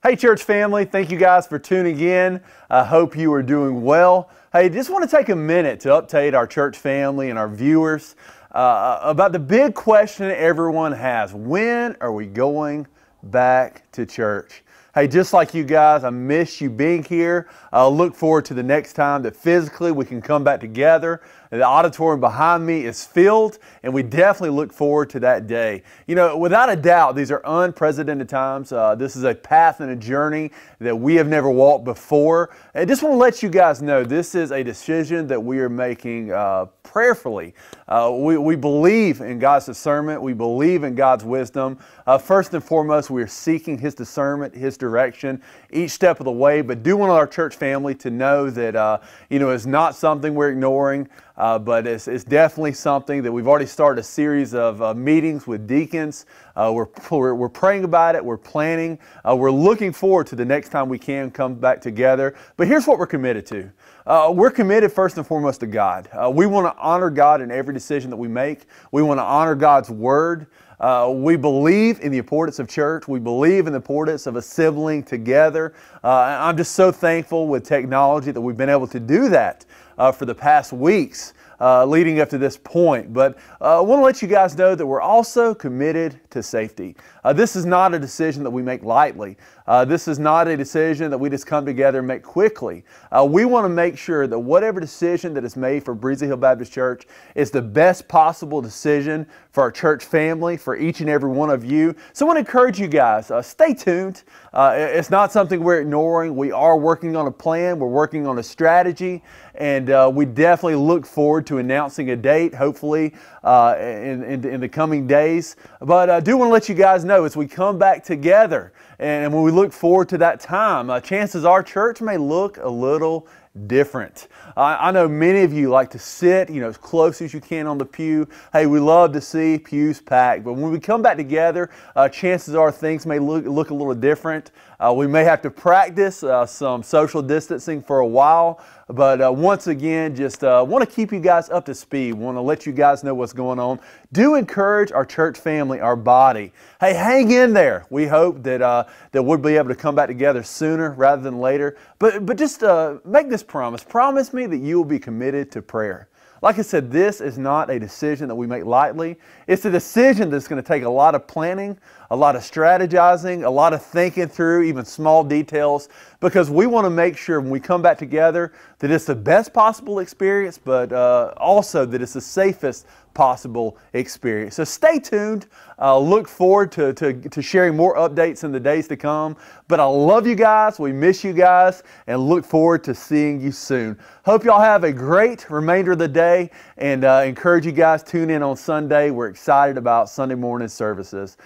Hey church family, thank you guys for tuning in. I hope you are doing well. Hey, just want to take a minute to update our church family and our viewers about the big question everyone has. When are we going back to church? Hey, just like you guys, I miss you being here. I look forward to the next time that physically we can come back together. The auditorium behind me is filled, and we definitely look forward to that day. You know, without a doubt, these are unprecedented times. This is a path and a journey that we have never walked before. I just want to let you guys know this is a decision that we are making prayerfully. We believe in God's discernment. We believe in God's wisdom. First and foremost, we are seeking His discernment, His direction each step of the way, but do want our church family to know that it's not something we're ignoring. But it's definitely something that we've already started a series of meetings with deacons. We're praying about it. We're planning. We're looking forward to the next time we can come back together. But here's what we're committed to. We're committed first and foremost to God. We want to honor God in every decision that we make. We want to honor God's Word. We believe in the importance of church. We believe in the importance of assembling together. I'm just so thankful with technology that we've been able to do that for the past weeks leading up to this point. But I want to let you guys know that we're also committed to safety. This is not a decision that we make lightly. This is not a decision that we just come together and make quickly. We want to make sure that whatever decision that is made for Breezy Hill Baptist Church is the best possible decision for our church family, for each and every one of you. So I want to encourage you guys, stay tuned. It's not something we're ignoring. We are working on a plan. We're working on a strategy. And we definitely look forward to announcing a date, hopefully in the coming days. But I do want to let you guys know as we come back together and when we look forward to that time, chances are church may look a little different. I know many of you like to sit, as close as you can on the pew. Hey, we love to see pews packed, but when we come back together, chances are things may look a little different. We may have to practice some social distancing for a while, but once again, just want to keep you guys up to speed. Want to let you guys know what's going on. Do encourage our church family, our body. Hey, hang in there. We hope that we'll be able to come back together sooner rather than later. But just make this promise. Promise me that you will be committed to prayer. Like I said, this is not a decision that we make lightly. It's a decision that's going to take a lot of planning, a lot of strategizing, a lot of thinking through even small details, because we want to make sure when we come back together that it's the best possible experience, but also that it's the safest possible experience. So stay tuned. Look forward to sharing more updates in the days to come. But I love you guys. We miss you guys and look forward to seeing you soon. Hope y'all have a great remainder of the day and encourage you guys to tune in on Sunday. We're excited about Sunday morning services.